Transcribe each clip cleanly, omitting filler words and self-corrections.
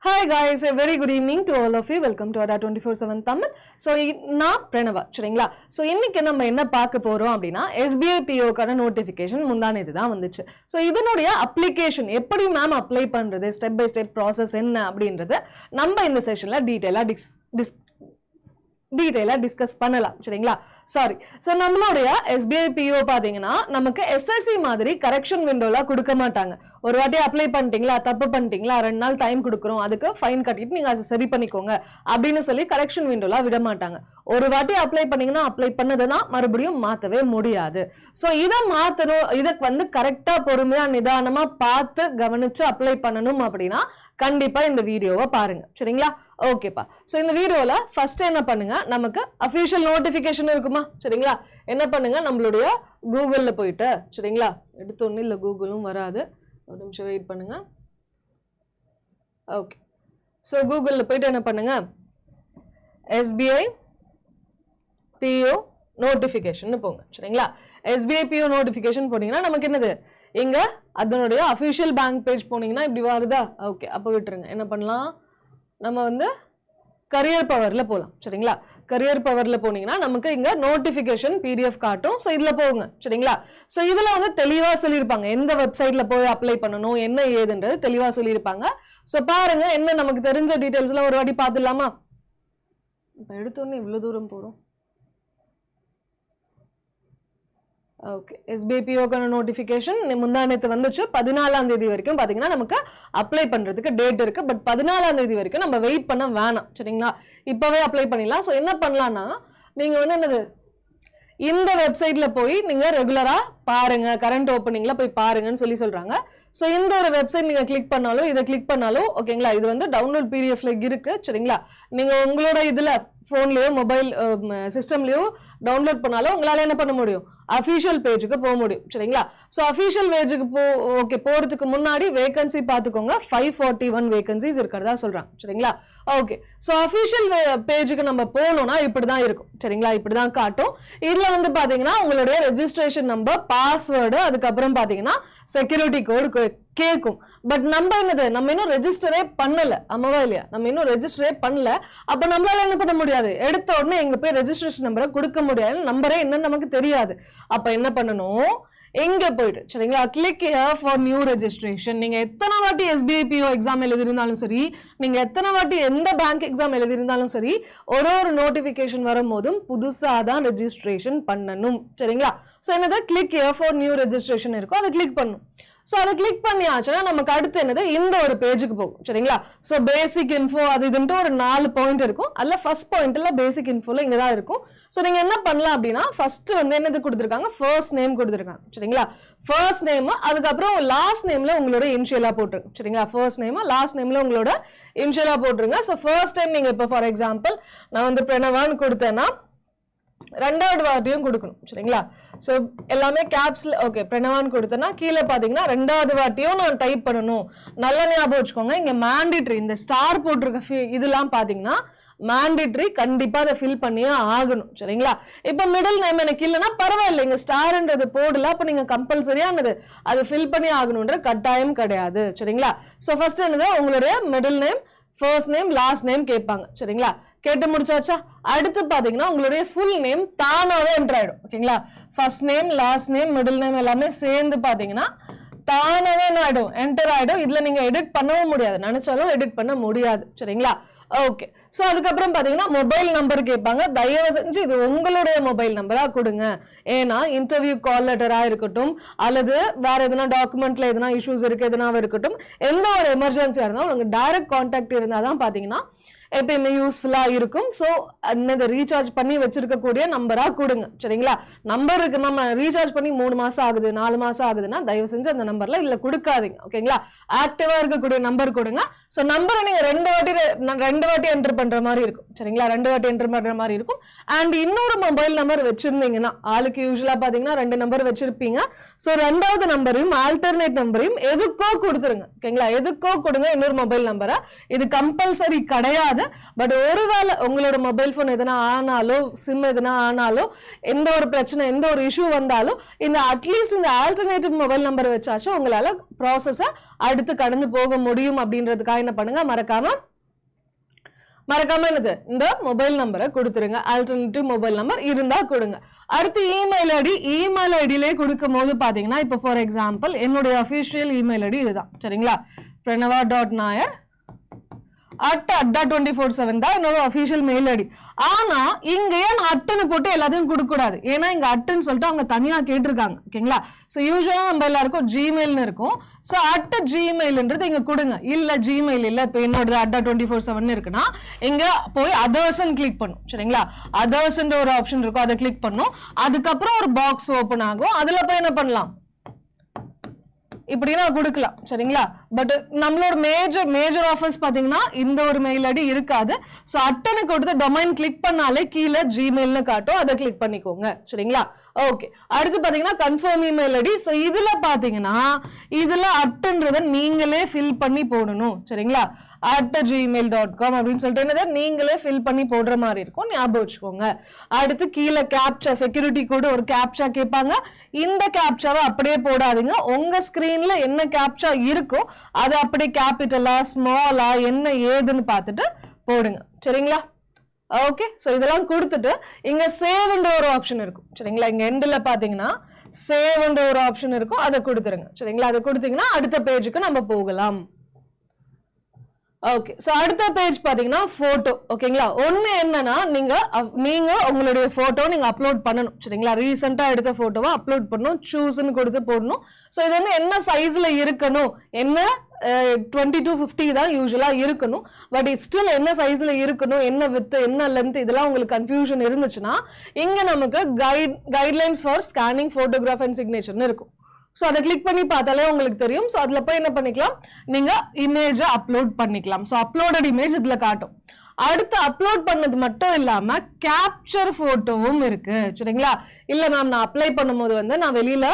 Hi guys, a very good evening to all of you. Welcome to Ada 24/7 Tamil. So நான் பிரணவா சரிங்களா. So இன்னைக்கு நம்ம என்ன பார்க்க போறோம் அப்படின்னா SBI PO-க்கான நோட்டிஃபிகேஷன் முந்தானேது தான் வந்துச்சு. ஸோ இதனுடைய அப்ளிகேஷன் எப்படி மேம் அப்ளை பண்றது, ஸ்டெப் பை ஸ்டெப் ப்ராசஸ் என்ன அப்படின்றத நம்ம இந்த செஷன்ல டீடைலா டிஸ்கஸ் பண்ணலாம் சரிங்களா. சாரி, ஸோ நம்மளுடைய SBI PO பார்த்தீங்கன்னா நமக்கு SSC மாதிரி கரெக்ஷன் விண்டோலாம் கொடுக்க மாட்டாங்க. ஒரு வாட்டி அப்ளை பண்ணிட்டீங்களா, தப்பு பண்ணிட்டீங்களா, 2 நாள் டைம் கொடுக்குறோம், அதுக்கு ஃபைன் கட்டிட்டு நீங்க அதை சரி பண்ணிக்கோங்க அப்படின்னு சொல்லி கரெக்ஷன் விண்டோலாம் விட மாட்டாங்க. ஒரு வாட்டி அப்ளை பண்ணீங்கன்னா அப்ளை பண்ணதுதான் மறுபடியும் மாற்றவே முடியாது. ஸோ இதை மாற்றணும், இதுக்கு வந்து கரெக்டா பொறுமையா நிதானமா பார்த்து கவனிச்சு அப்ளை பண்ணணும் அப்படின்னா கண்டிப்பா இந்த வீடியோவை பாருங்க சரிங்களா. ஓகேப்பா, ஸோ இந்த வீடியோல ஃபர்ஸ்ட் என்ன பண்ணுங்க, நமக்கு அஃபிஷியல் நோட்டிஃபிகேஷன் இருக்குமா சரிங்களா. என்ன பண்ணுங்க, நம்மளுடைய கூகுளில் போயிட்டு சரிங்களா, எடுத்தோன்னு இல்லை கூகுளும் வராது, ஒரு நிமிஷம் வெயிட் பண்ணுங்க. ஓகே, ஸோ கூகுளில் போயிட்டு என்ன பண்ணுங்க, SBI PO நோட்டிஃபிகேஷன் போங்க சரிங்களா. SBI PO நோட்டிஃபிகேஷன் போனீங்கன்னா நமக்கு என்னது, இங்க அதனுடைய அஃபிஷியல் பேங்க் பேஜ் போனீங்கன்னா இப்படி வருதா. ஓகே, அப்போ விட்டுருங்க. என்ன பண்ணலாம், நம்ம வந்து கரியர் பவர்ல போகலாம் சரிங்களா. கரியர் பவர்ல போனீங்கன்னா நமக்கு இங்க நோட்டிபிகேஷன் PDF காட்டும். ஸோ இதுல போங்க சரிங்களா. ஸோ இதுல வந்து தெளிவா சொல்லியிருப்பாங்க எந்த வெப்சைட்ல போய் அப்ளை பண்ணணும் என்ன ஏதுன்றது தெளிவா சொல்லியிருப்பாங்க. ஸோ பாருங்க, என்ன நமக்கு தெரிஞ்ச டீடைல்ஸ் எல்லாம் ஒரு வாட்டி பார்த்துடலாமா. இப்போ எடுத்தோன்னே இவ்வளவு தூரம் போறோம். ஓகே, SBI PO-க்கான நோட்டிஃபிகேஷன் முந்தானேத்து வந்துச்சு. 14ஆம் தேதி வரைக்கும் பார்த்தீங்கன்னா நமக்கு அப்ளை பண்ணுறதுக்கு டேட் இருக்குது. பட் 14ஆம் தேதி வரைக்கும் நம்ம வெயிட் பண்ண வேணாம் சரிங்களா, இப்போவே அப்ளை பண்ணிடலாம். ஸோ என்ன பண்ணலான்னா, நீங்கள் வந்து என்னது, இந்த வெப்சைட்ல போய் நீங்க ரெகுலரா பாருங்க, கரண்ட் ஓப்பனிங்ல போய் பாருங்கன்னு சொல்றாங்க. ஸோ இந்த ஒரு வெப்சைட் நீங்க கிளிக் பண்ணாலும் இதை கிளிக் பண்ணாலும் ஓகேங்களா, இது வந்து டவுன்லோட் PDF-ல இருக்கு சரிங்களா. நீங்க உங்களோட இதுல போன்லயோ மொபைல் சிஸ்டம்லயோ டவுன்லோட் பண்ணாலும் உங்களால என்ன பண்ண முடியும், அஃபிஷியல் பேஜுக்கு போக முடியும் சரிங்களா. ஸோ அஃபிஷியல் பேஜுக்கு போறதுக்கு முன்னாடி வேகன்சி பார்த்துக்கோங்க, 541 வேகன்சிஸ் இருக்கிறதா சொல்றாங்க சரிங்களா. ஓகே, ஸோ அஃபிஷியல் பேஜுக்கு நம்ம போகணும்னா இப்படிதான் இருக்கும் சரிங்களா, இப்படிதான் காட்டும். இதுல வந்து பாத்தீங்கன்னா உங்களுடைய ரெஜிஸ்ட்ரேஷன் நம்பர், பாஸ்வேர்டு, அதுக்கப்புறம் பாத்தீங்கன்னா செக்யூரிட்டி கோடு கேட்கும். பட் நம்ம என்னது, நம்ம இன்னும் ரெஜிஸ்டரே பண்ணல, ஆமாவா இல்லையா, நம்ம இன்னும் ரெஜிஸ்டரே பண்ணல. அப்ப நம்மளால என்ன பண்ண முடியாது, எடுத்த உடனே எங்க போய் ரெஜிஸ்ட்ரேஷன் நம்பரை கொடுக்க முடியாது, நம்பரே என்னன்னு நமக்கு தெரியாது. அப்ப என்ன பண்ணணும், எங்க போயிட்டு சரிங்களா, click here for new registration. நீங்க எத்தனை வாட்டி SBI PO எக்ஸாம் எழுதிருந்தாலும் சரி, நீங்க எத்தனை வாட்டி எந்த பேங்க் எக்ஸாம் எழுதிருந்தாலும் சரி, ஒரு நோட்டிபிகேஷன் வரும்போதும் புதுசா தான் ரெஜிஸ்ட்ரேஷன் பண்ணணும் சரிங்களா. ஸோ என்னது, click here for new registration இருக்கும், அதை கிளிக் பண்ணணும். ஸோ அதை கிளிக் பண்ணியாச்சுன்னா நமக்கு அடுத்து என்னது, இந்த ஒரு பேஜுக்கு போகும் சரிங்களா. ஸோ பேசிக் இன்ஃபோ அது இதுன்ட்டு ஒரு 4 பாயிண்ட் இருக்கும். அதில் ஃபர்ஸ்ட் பாயிண்ட்ல பேசிக் இன்ஃபோல இங்கே தான் இருக்கும். ஸோ நீங்க என்ன பண்ணலாம் அப்படின்னா, ஃபர்ஸ்ட் வந்து என்னது கொடுத்துருக்காங்க, ஃபர்ஸ்ட் நேம் கொடுத்துருக்காங்க சரிங்களா. ஃபர்ஸ்ட் நேம், அதுக்கப்புறம் லாஸ்ட் நேம்ல உங்களோட இனிஷியலா போட்டுருங்க சரிங்களா. ஃபர்ஸ்ட் நேம், லாஸ்ட் நேம்ல உங்களோட இனிஷியலா போட்டுருங்க. ஸோ ஃபர்ஸ்ட் டைம் நீங்க இப்போ ஃபார் எக்ஸாம்பிள் நான் வந்து பிரணவான்னு கொடுத்தேன்னா 2வது வாட்டியும் கொடுக்கணும் சரிங்களா. ஸோ எல்லாமே கேப்ஸ்ல ஓகே பிரணவான்னு கொடுத்தேன்னா கீழே பார்த்தீங்கன்னா 2வது வாட்டியும் நான் டைப் பண்ணணும். நல்ல ஞாபகம் வச்சுக்கோங்க, இங்க மேண்டிட்ரி இந்த ஸ்டார் போட்டிருக்க இதெல்லாம் பார்த்தீங்கன்னா மேண்டிட்ரி, கண்டிப்பா அதை ஃபில் பண்ணியே ஆகணும் சரிங்களா. இப்போ மிடில் நேம் எனக்கு இல்லைன்னா பரவாயில்லை, இங்க ஸ்டார்ன்றது போடல, அப்போ நீங்க கம்பல்சரியானது அதை ஃபில் பண்ணி ஆகணுன்ற கட்டாயம் கிடையாது சரிங்களா. ஸோ ஃபர்ஸ்ட் என்னது, உங்களுடைய middle name, first name, last name கேட்பாங்க சரிங்களா. கேட்டு முடிச்சாச்சா, அடுத்து பாத்தீங்கன்னா உங்களுடைய ஃபுல் நேம் தானாவே என்டர் ஆயிடும் ஓகேங்களா. First name, last name, middle name எல்லாமே சேர்ந்து பாத்தீங்கன்னா தானாவே என்ன ஆயிடும், என்டர் ஆயிடும். இதுல நீங்க எடிட் பண்ணவும் முடியாது, நினைச்சாலும் எடிட் பண்ண முடியாது சரிங்களா. ஓகே, ஸோ அதுக்கப்புறம் பார்த்தீங்கன்னா மொபைல் நம்பர் கேட்பாங்க. தயவு செஞ்சு இது உங்களுடைய மொபைல் நம்பரா கொடுங்க. ஏன்னா இன்டர்வியூ கால் லெட்டரா இருக்கட்டும், அல்லது வேற எதனா டாக்குமெண்ட்ல எதனா இஷ்யூஸ் இருக்கு எதனா இருக்கட்டும், எந்த ஒரு எமர்ஜென்சியா இருந்தாலும் உங்களுக்கு டைரக்ட் கான்டாக்ட் இருந்தால் தான் பார்த்தீங்கன்னா எப்பயுமே யூஸ்ஃபுல்லா இருக்கும். ஸோ என்னது, ரீசார்ஜ் பண்ணி வச்சிருக்கக்கூடிய நம்பரா கொடுங்க சரிங்களா. நம்பர் இருக்கு, நம்ம ரீசார்ஜ் பண்ணி 3 மாசம் ஆகுது 4 மாசம் ஆகுதுன்னா தயவு செஞ்சு அந்த நம்பர்ல இல்ல கொடுக்காதீங்க ஓகேங்களா. ஆக்டிவா இருக்கக்கூடிய நம்பர் கொடுங்க. ஸோ நம்பரை நீங்க 2 வாட்டி என்டர் பண்ற மாதிரி இருக்கும் சரிங்களா, 2 வாட்டி என்டர் பண்ற மாதிரி இருக்கும். அண்ட் இன்னொரு மொபைல் நம்பர் வச்சிருந்தீங்கன்னா, ஆளுக்கு யூஸ்வலா பாத்தீங்கன்னா 2 நம்பர் வச்சிருப்பீங்க. ஸோ 2வது நம்பரையும் ஆல்டர்னேட் நம்பரையும் எதுக்கோ கொடுத்துருங்க ஓகேங்களா, எதுக்கோ கொடுங்க இன்னொரு மொபைல் நம்பரை. இது கம்பல்சரி கிடையாது, கிடையாது. பட் ஒருவேளை உங்களோட மொபைல் ஃபோன் எதனா ஆனாலோ சிம் எதனா ஆனாலோ எந்த ஒரு பிரச்சனை எந்த ஒரு இஷ்யூ வந்தாலும் இந்த அட்லீஸ்ட் இந்த ஆல்டர்னேட்டிவ் மொபைல் நம்பர் வச்சாச்சும் உங்களால ப்ராசஸை அடுத்து கடந்து போக முடியும் அப்படின்றதுக்காக என்ன பண்ணுங்க, மறக்காம என்னது இந்த மொபைல் நம்பரை கொடுத்துருங்க. ஆல்டர்னேட்டிவ் மொபைல் நம்பர் இருந்தா கொடுங்க. அடுத்து இமெயில் ஐடியிலே கொடுக்கும் போது பாத்தீங்கன்னா இப்போ ஃபார் எக்ஸாம்பிள் என்னுடைய அஃபிஷியல் இமெயில் ஐடி இதுதான் சரிங்களா, pranava.nair@adda247 தான் என்னோட அஃபிஷியல் மெயில் ஐடி. ஆனா இங்க ஏன் அட்டுன்னு போட்டு எல்லாத்தையும் கொடுக்க கூடாது, ஏன்னா இங்க அட்டுன்னு சொல்லிட்டு அவங்க தனியா கேட்டிருக்காங்க ஓகேங்களா. ஸோ யூஸ்வலா நம்ம எல்லாருக்கும் ஜிமெயில்னு இருக்கும். ஸோ @gmail இங்க கொடுங்க. இல்ல ஜிமெயில் இல்ல இப்போ என்னோட adda247 இருக்குன்னா இங்க போய் அதர்ஸ்ன்னு கிளிக் பண்ணும் சரிங்களா. அதர்ஸ்ன்ற ஒரு ஆப்ஷன் இருக்கும், அதை கிளிக் பண்ணும். அதுக்கப்புறம் ஒரு பாக்ஸ் ஓபன் ஆகும், அதுல போய் என்ன பண்ணலாம் இப்படி நான் கொடுக்கலாம் சரிங்களா. பட் நம்மளோட மேஜர் ஆஃபர்ஸ் பாத்தீங்கன்னா இந்த ஒரு மெயில் ஐடி இருக்காது. ஸோ அட்டனை கொடுத்து டொமைன் கிளிக் பண்ணாலே கீழே ஜிமெயில்னு காட்டும், அதை கிளிக் பண்ணிக்கோங்க சரிங்களா. ஓகே, அடுத்து பாத்தீங்கன்னா கன்ஃபார்ம் இமெயில் ஐடி. ஸோ இதுல பாத்தீங்கன்னா இதுல அட்டன்றதை நீங்களே ஃபில் பண்ணி போடணும் சரிங்களா. @gmail.com அப்படின்னு சொல்லிட்டு என்னது நீங்களே ஃபில் பண்ணி போடுற மாதிரி இருக்கும், ஞாபகம் வச்சுக்கோங்க. அடுத்து கீழே கேப்சா செக்யூரிட்டி கோடு ஒரு கேப்சா கேட்பாங்க. இந்த கேப்சாவை அப்படியே போடாதீங்க, உங்க ஸ்கிரீன்ல என்ன கேப்சா இருக்கோ அது அப்படியே கேபிட்டலா ஸ்மாலா என்ன ஏதுன்னு பார்த்துட்டு போடுங்க சரிங்களா. ஓகே, ஸோ இதெல்லாம் கொடுத்துட்டு இங்க சேவ்ன்ற ஒரு ஆப்ஷன் இருக்கும் சரிங்களா. இங்க எண்டில் பாத்தீங்கன்னா சேவ்ன்ற ஒரு ஆப்ஷன் இருக்கும், அதை கொடுத்துருங்க சரிங்களா. அதை கொடுத்தீங்கன்னா அடுத்த பேஜுக்கு நம்ம போகலாம். ஓகே, ஸோ அடுத்த பேஜ் பாத்தீங்கன்னா போட்டோ ஓகேங்களா. ஒன்னு என்னன்னா நீங்க உங்களுடைய போட்டோ நீங்க அப்லோட் பண்ணணும் சரிங்களா. ரீசெண்டா எடுத்த போட்டோவை அப்லோட் பண்ணணும், சூஸ்ன்னு கொடுத்து போடணும். ஸோ இது வந்து என்ன சைஸ்ல இருக்கணும், என்ன 2250 தான் யூஸ்வலா இருக்கணும். பட் ஸ்டில் என்ன சைஸ்ல இருக்கணும், என்ன வித் என்ன லென்த், இதெல்லாம் உங்களுக்கு கன்ஃபியூஷன் இருந்துச்சுன்னா இங்க நமக்கு guidelines for scanning photograph and சிக்னேச்சர்னு இருக்கும். ஸோ அதை கிளிக் பண்ணி பார்த்தாலே உங்களுக்கு தெரியும். ஸோ அதில் போய் என்ன பண்ணிக்கலாம், நீங்க இமேஜை அப்லோட் பண்ணிக்கலாம். ஸோ அப்லோடட் இமேஜ் இதுல காட்டும். அடுத்து அப்லோட் பண்ணது மட்டும் இல்லாம கேப்சர் போட்டோவும் இருக்கு சரிங்களா. இல்ல மேம் நான் அப்ளை பண்ணும்போது வந்து நான் வெளியில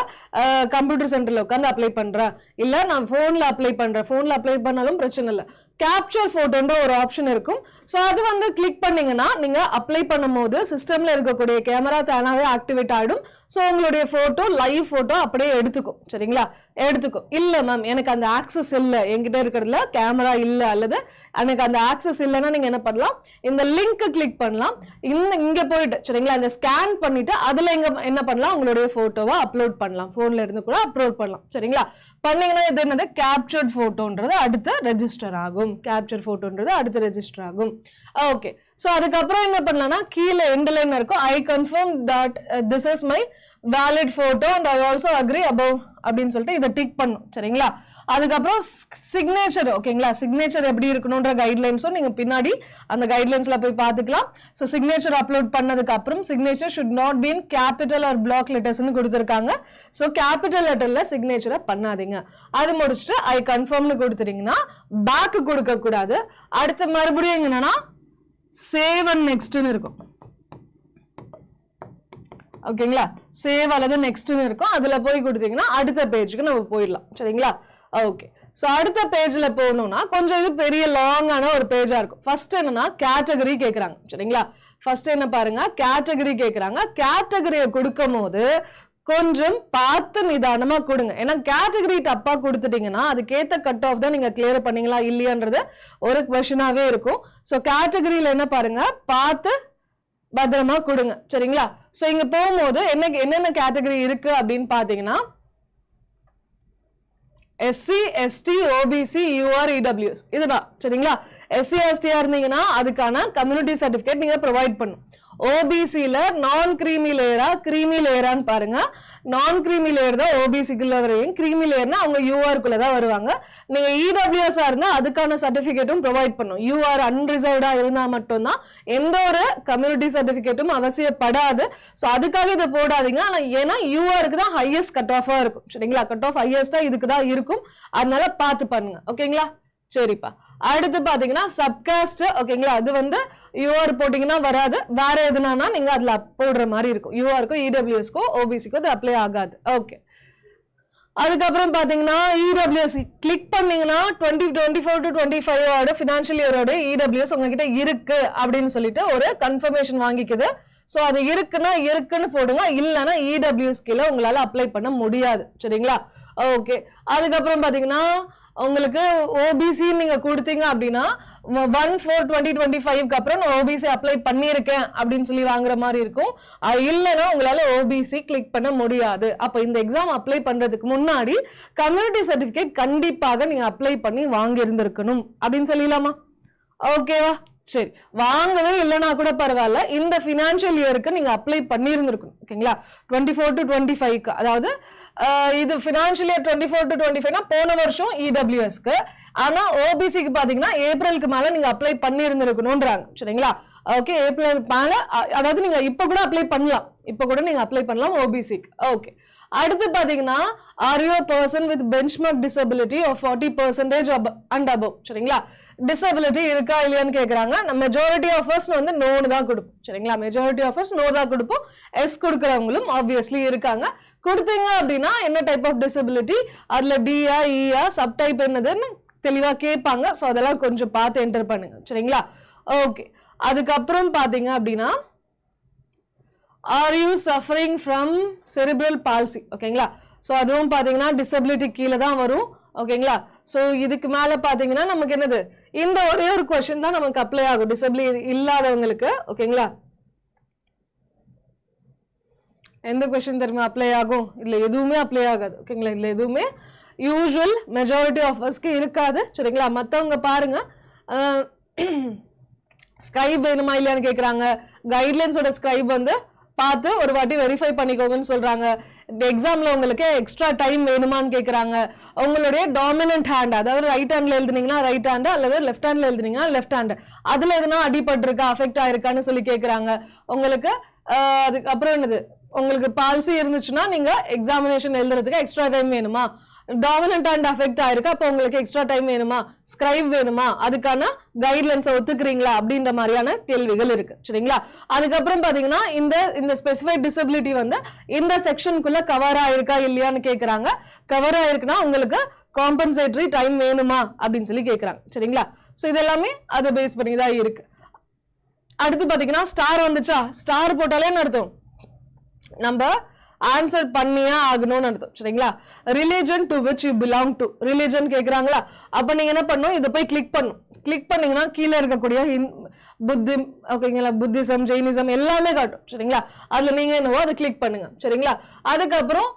கம்ப்யூட்டர் சென்டர்ல உட்காந்து அப்ளை பண்றேன், இல்ல நான் போன்ல அப்ளை பண்றேன், போன்ல அப்ளை பண்ணாலும் பிரச்சனை இல்லை, கேப்சர் போட்டோன்ற ஒரு ஆப்ஷன் இருக்கும். ஸோ அது வந்து கிளிக் பண்ணீங்கன்னா நீங்க அப்ளை பண்ணும்போது சிஸ்டம்ல இருக்கக்கூடிய கேமரா தானாவே ஆக்டிவேட் ஆகிடும். ஸோ உங்களுடைய போட்டோ லைவ் போட்டோ அப்படியே எடுத்துக்கும் சரிங்களா, எடுத்துக்கும். இல்ல மேம் எனக்கு அந்த ஆக்சஸ் இல்லை, என்கிட்ட இருக்கிறதுல கேமரா இல்லை அல்லது எனக்கு அந்த ஆக்சஸ் இல்லைன்னா நீங்க என்ன பண்ணலாம், இந்த லிங்க் கிளிக் பண்ணலாம். இங்க போயிட்டு சரிங்களா இந்த ஸ்கேன் பண்ணிட்டு அதுல இங்க என்ன பண்ணலாம், உங்களுடைய போட்டோவை அப்லோட் பண்ணலாம், போன்ல இருந்து கூட அப்லோட் பண்ணலாம் சரிங்களா. பண்ணீங்கன்னா இது என்னது கேப்சர்ட் போட்டோன்றது அடுத்து ரெஜிஸ்டர் ஆகும், கேப்சர் போட்டோன்றது அடுத்து ரெஜிஸ்டர் ஆகும். ஓகே, ஸோ அதுக்கப்புறம் என்ன பண்ணலாம்னா கீழே எண்டில் என்ன இருக்கும், ஐ confirm that this is my valid photo and I also agri above அப்படின்னு சொல்லிட்டு இதை டிக் பண்ணும் சரிங்களா. அதுக்கப்புறம் சிக்னேச்சர் ஓகேங்களா, சிக்னேச்சர் எப்படி இருக்கணும்ன்ற கைட்லைன்ஸும் நீங்க பின்னாடி அந்த கைட்லைன்ஸ்ல போய் பார்த்துக்கலாம். ஸோ சிக்னேச்சர் அப்லோட் பண்ணதுக்கு அப்புறம் signature should not be in capital or block லெட்டர்ஸ்னு கொடுத்துருக்காங்க. ஸோ கேபிட்டல் லெட்டர்ல சிக்னேச்சரை பண்ணாதீங்க. அது முடிச்சுட்டு ஐ கன்ஃபார்ம்னு கொடுத்துட்டீங்கன்னா பேக் கொடுக்க கூடாது. அடுத்து மறுபடியும் என்னன்னா சேவ் அண்ட் நெக்ஸ்ட்னு இருக்கும் ஓகேங்களா. சேவ் அல்லது நெக்ஸ்ட்னு இருக்கும், அதுல போய் கொடுத்தீங்கன்னா அடுத்த பேஜுக்கு நம்ம போயிடலாம் சரிங்களா. ஓகே, ஸோ அடுத்த பேஜ்ல போகணும்னா கொஞ்சம் இது பெரிய லாங்கான ஒரு பேஜா இருக்கும். ஃபர்ஸ்ட் என்னன்னா கேட்டகரி கேட்கறாங்க சரிங்களா. ஃபர்ஸ்ட் என்ன பாருங்க, கேட்டகரி கேட்கறாங்க. கேட்டகரியை கொடுக்கும் போது கொஞ்சம் பார்த்து நிதானமா கொடுங்க. ஏன்னா கேட்டகரி தப்பா கொடுத்துட்டீங்கன்னா அதுக்கேற்ற கட் ஆஃப் தான் நீங்க கிளியர் பண்ணீங்களா இல்லையான்றது ஒரு கொஸ்டினாவே இருக்கும். ஸோ கேட்டகரியில என்ன பாருங்க, பார்த்து பத்திரமா கொடுங்க சரிங்களா. ஸோ இங்க போகும்போது என்னென்ன கேட்டகரி இருக்கு அப்படின்னு பாத்தீங்கன்னா SC, ST, OBC, UR, EWS இதுதான் சரிங்களா. SC, ST இருந்தீங்கன்னா அதுக்கான கம்யூனிட்டி சர்டிபிகேட் நீங்க ப்ரொவைட் பண்ணும். ஓபிசில நான் கிரீமி லேயரா கிரீமி லேயரான்னு பாருங்க. நான் கிரீமி லேயர் தான் ஓபிசிக்குள்ள வரையும், கிரீமி லேயர்னா அவங்க யூஆர்க்குள்ள தான் வருவாங்க. நீங்க இடபிள்யூஎஸ் இருந்தா அதுக்கான சர்டிபிகேட்டும் ப்ரொவைட் பண்ணும். யூஆர் அன்ரிசர்வ்டா இருந்தா மட்டும்தான், எந்த ஒரு கம்யூனிட்டி சர்டிபிகேட்டும் அவசியப்படாது. ஸோ அதுக்காக இதை போடாதீங்க. ஆனா ஏன்னா யூஆருக்கு தான் ஹையஸ்ட் கட் ஆஃபா இருக்கும் சரிங்களா. கட் ஆஃப் ஹையஸ்டா இதுக்கு தான் இருக்கும், அதனால பார்த்து பண்ணுங்க ஓகேங்களா. சரிப்பா, அடுத்து பாத்தீங்கன்னா சப்காஸ்ட் ஓகேங்களா. அது வந்து யூஆர் போட்டீங்கன்னா வராது, வேற எதுனா நீங்க அதுல போடுற மாதிரி இருக்கும். யூஆருக்கும் இடபிள்யூஎஸ்க்கோ ஓபிசிக்கோ அது அப்ளை ஆகாது. ஓகே, அதுக்கப்புறம் பாத்தீங்கன்னா இடபிள்யூஎஸ் கிளிக் பண்ணீங்கன்னா 2024 to 25 ஃபினான்ஷியல் இயரோட இடபிள்யூஎஸ் உங்ககிட்ட இருக்கு அப்படின்னு சொல்லிட்டு ஒரு கன்ஃபர்மேஷன் வாங்கிக்குது. ஸோ அது இருக்குன்னு போடுங்க, இல்லைன்னா இடபிள்யூஎஸ் கீழே உங்களால அப்ளை பண்ண முடியாது. சரிங்களா? ஓகே. அதுக்கப்புறம் பாத்தீங்கன்னா உங்களுக்கு ஓபிசி நீங்க கொடுத்தீங்க அப்படின்னா 1/4/2025 அப்புறம் நான் ஓபிசி அப்ளை பண்ணியிருக்கேன் அப்படின்னு சொல்லி வாங்குற மாதிரி இருக்கும். இல்லைன்னா உங்களால ஓபிசி கிளிக் பண்ண முடியாது. அப்ப இந்த எக்ஸாம் அப்ளை பண்றதுக்கு முன்னாடி கம்யூனிட்டி சர்டிபிகேட் கண்டிப்பாக நீங்க அப்ளை பண்ணி வாங்கி இருந்திருக்கணும் அப்படின்னு சொல்லிடலாமா? ஓகேவா? சரி, வாங்கவே இல்லைன்னா கூட பரவாயில்ல, இந்த ஃபினான்ஷியல் இயருக்கு நீங்க அப்ளை பண்ணியிருந்திருக்கணும். ஓகேங்களா? 24 to 25க்கு, அதாவது இது ஃபினான்ஷியல் இயர் 24 to 25னா போன வருஷம் இடபிள்யூஎஸ்க்கு. ஆனா ஓபிசிக்கு பாத்தீங்கன்னா ஏப்ரலுக்கு மேல நீங்க அப்ளை பண்ணியிருந்திருக்கணும்ன்றாங்க. சரிங்களா? ஓகே, ஏப்ரல் மேல, அதாவது நீங்க இப்ப கூட அப்ளை பண்ணலாம், ஓபிசிக்கு. ஓகே. அடுத்து பாத்தீங்கன்னா are you a person with benchmark disability of 40% and above? சரிங்களா? டிசபிலிட்டி இருக்கா இல்லையான்னு கேக்குறாங்க. நம்ம மெஜாரிட்டி ஆஃப் அஸ் வந்து நோன்னு தான் கொடுப்போம். சரிங்களா? மெஜாரிட்டி ஆஃப் அஸ் நோ தான் கொடுப்போம். எஸ் கொடுக்குறவங்களும் ஆப்வியஸ்லி இருக்காங்க. கொடுத்தீங்க அப்படின்னா என்ன டைப் ஆஃப் டிசபிலிட்டி, அதுல டிஆ இஆ சப்டைப் என்னதுன்னு தெளிவா கேட்பாங்க. ஸோ அதெல்லாம் கொஞ்சம் பார்த்து என்டர் பண்ணுங்க. சரிங்களா? ஓகே. அதுக்கப்புறம் பாத்தீங்க அப்படின்னா are you suffering from cerebral palsy? ஓகேங்களா? ஸோ அதுவும் பாத்தீங்கன்னா டிசபிலிட்டி கீழே தான் வரும். ஓகேங்களா? ஸோ இதுக்கு மேல பாத்தீங்கன்னா நமக்கு என்னது, இந்த ஒரே ஒரு கொஸ்டின் தான் நமக்கு அப்ளை ஆகும் டிசபிலிட்டி இல்லாதவங்களுக்கு. ஓகேங்களா? எந்த கொஸ்டின் தெரியுமா அப்ளை ஆகும்? இல்ல எதுவுமே அப்ளை ஆகாது. ஓகேங்களா? இல்ல எதுவுமே யூசுவல் மெஜாரிட்டி ஆஃப் அஸ்க்கு இருக்காது. சரிங்களா? மற்றவங்க பாருங்க, ஸ்கிரைப் வேணுமா இல்லையான்னு கேட்குறாங்க. கைட்லைன்ஸோட ஸ்கிரைப் வந்து பார்த்து ஒரு வாட்டி வெரிஃபை பண்ணிக்கோங்கன்னு சொல்றாங்க. எக்ஸாம்ல உங்களுக்கு எக்ஸ்ட்ரா டைம் வேணுமான்னு கேட்குறாங்க. உங்களுடைய டாமினன்ட் ஹேண்ட், அதாவது ரைட் ஹேண்ட்ல எழுதுனீங்கன்னா ரைட் ஹேண்ட், அல்லது லெஃப்ட் ஹேண்ட்ல எழுதுனீங்கன்னா லெஃப்ட் ஹேண்ட், அதுல எதுனா அடிபட்டு இருக்கா, அஃபெக்ட் ஆயிருக்கான்னு சொல்லி கேட்குறாங்க. உங்களுக்கு அதுக்கப்புறம் என்னது, உங்களுக்கு பால்சி இருந்துச்சுன்னா நீங்க எக்ஸாமினேஷன் எழுதுறதுக்கு எக்ஸ்ட்ரா டைம் வேணுமா, டாமினன்ட் ஹேண்ட் அஃபெக்ட் ஆயிருக்கு அப்போ உங்களுக்கு எக்ஸ்ட்ரா டைம் வேணுமா, ஸ்கிரைப் வேணுமா, அதுக்கான கைட்லைன்ஸை ஒத்துக்கிறீங்களா அப்படின்ற மாதிரியான கேள்விகள் இருக்கு. சரிங்களா? அதுக்கப்புறம் பாத்தீங்கன்னா இந்த ஸ்பெசிஃபைட் டிசபிலிட்டி வந்து இந்த செக்ஷனுக்குள்ள கவர் ஆயிருக்கா இல்லையான்னு கேட்கறாங்க. கவர் ஆயிருக்குன்னா உங்களுக்கு காம்பன்சேட்டரி டைம் வேணுமா அப்படின்னு சொல்லி கேட்கறாங்க. சரிங்களா? ஸோ இது எல்லாமே அதை பேஸ் பண்ணி தான் இருக்கு. அடுத்து பாத்தீங்கன்னா ஸ்டார் வந்துச்சா, ஸ்டார் போட்டாலே என்ன அர்த்தம், நம்ம ஆன்சர் பண்ணியே ஆகணும்னு அர்த்தம். சரிங்களா? Religion to which you belong to, religion கேட்குறாங்களா, அப்போ நீங்க என்ன பண்ணணும், இதை போய் கிளிக் பண்ணும். கிளிக் பண்ணீங்கன்னா கீழே இருக்கக்கூடிய ஓகேங்களா, புத்திசம், ஜெயினிசம் எல்லாமே காட்டும். சரிங்களா? அதுல நீங்க என்னவோ அதை கிளிக் பண்ணுங்க. சரிங்களா? அதுக்கப்புறம்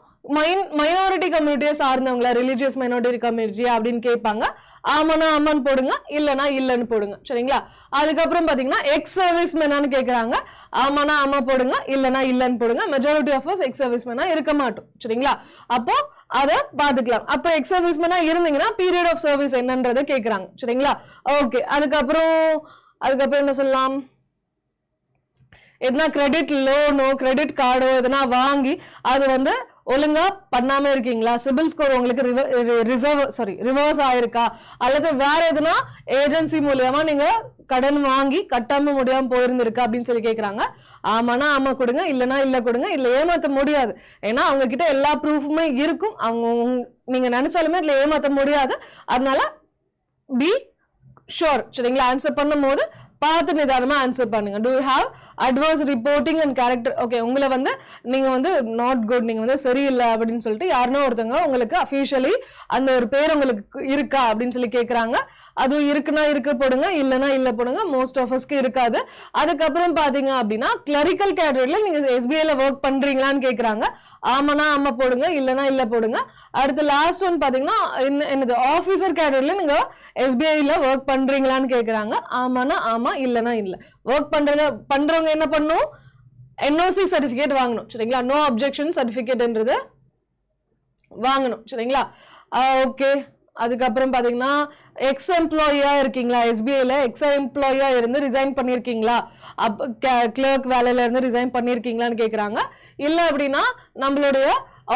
மைனாரிட்டி கம்யூனிட்டியை சார்ந்தவங்களா, ரிலீஜியஸ் மைனாரிட்டி கம்யூனிட்டி அப்படின்னு கேட்பாங்க. ஆமானா ஆமான்னு போடுங்க, இல்லைன்னா இல்லைன்னு போடுங்க. சரிங்களா? அதுக்கப்புறம் பாத்தீங்கன்னா எக்ஸ் சர்வீஸ் மேனான்னு கேட்கறாங்க. ஆமானா ஆமா போடுங்க, இல்லைன்னா இல்லைன்னு போடுங்க. Majority of us ex service மேனா இருக்க மாட்டோம். சரிங்களா? அப்போ அதை பாத்துக்கலாம். அப்போ எக்ஸ் சர்வீஸ் மேனா இருந்தீங்கன்னா பீரியட் ஆஃப் சர்வீஸ் என்னன்றதை கேட்கறாங்க. சரிங்களா? ஓகே. அதுக்கப்புறம் என்ன சொல்லலாம், எதனா கிரெடிட் லோனோ கிரெடிட் கார்டோ எதனா வாங்கி அது வந்து ஒழுங்கா பண்ணாம இருக்கீங்களா, சிபில் ஸ்கோர் உங்களுக்கு ரிவர்ஸ் ஆயிருக்கா, அல்லது வேற எதுனா ஏஜென்சி மூலியமா நீங்க கடன் வாங்கி கட்டாம முடியாம போயிருந்திருக்கா அப்படின்னு சொல்லி கேட்கறாங்க. ஆமானா ஆமா கொடுங்க, இல்லைன்னா இல்ல கொடுங்க. இல்ல ஏமாத்த முடியாது, ஏன்னா அவங்க கிட்ட எல்லா ப்ரூஃபுமே இருக்கும். அவங்க நீங்க நினைச்சாலுமே இதுல ஏமாத்த முடியாது. அதனால பி ஷோர். சரிங்களா? ஆன்சர் பண்ணும் போது பார்த்து நிதானமா ஆன்சர் பண்ணுங்க. To you have adverse reporting and character, okay, உங்களை வந்து நீங்க வந்து நாட் குட், நீங்க வந்து சரியில்லை அப்படின்னு சொல்லிட்டு யாருன்னா ஒருத்தவங்க உங்களுக்கு அஃபிஷியலி அந்த ஒரு பேர் உங்களுக்கு இருக்கா அப்படின்னு சொல்லி கேட்கறாங்க. அதுவும் இருக்குன்னா இருக்கு போடுங்க, இல்லைன்னா இல்ல போடுங்க. மோஸ்ட் ஆஃப் அஸ்க்கு இருக்காது. அதுக்கப்புறம் பாத்தீங்க அப்படின்னா கிளரிக்கல் கேட்டகரியில நீங்க எஸ்பிஐல ஒர்க் பண்றீங்களான்னு கேட்கறாங்க. ஆமானா ஆமா போடுங்க, இல்லைன்னா இல்ல போடுங்க. அடுத்து லாஸ்ட் ஒன் பாத்தீங்கன்னா என்னது, ஆபீசர் கேட்டகரியில நீங்க எஸ்பிஐல ஒர்க் பண்றீங்களான்னு கேட்கறாங்க. ஆமானா ஆமா, இல்லைன்னா இல்ல. ஒர்க் பண்றவங்க என்ன பண்ணும், என்ஓசி சர்டிபிகேட் வாங்கணும். சரிங்களா? நோ அப்ஜெக்ஷன் சர்டிபிகேட்ன்றது வாங்கணும். சரிங்களா? ஓகே. அதுக்கப்புறம் பாத்தீங்கன்னா எக்ஸ் எம்ப்ளாயியா இருக்கீங்களா, எஸ்பிஐல எக்ஸ் எம்ப்ளாயியா இருந்து ரிசைன் பண்ணிருக்கீங்களா, கிளர்க் வேலையில இருந்து ரிசைன் பண்ணிருக்கீங்களான்னு கேக்குறாங்க. இல்ல அப்படின்னா நம்மளுடைய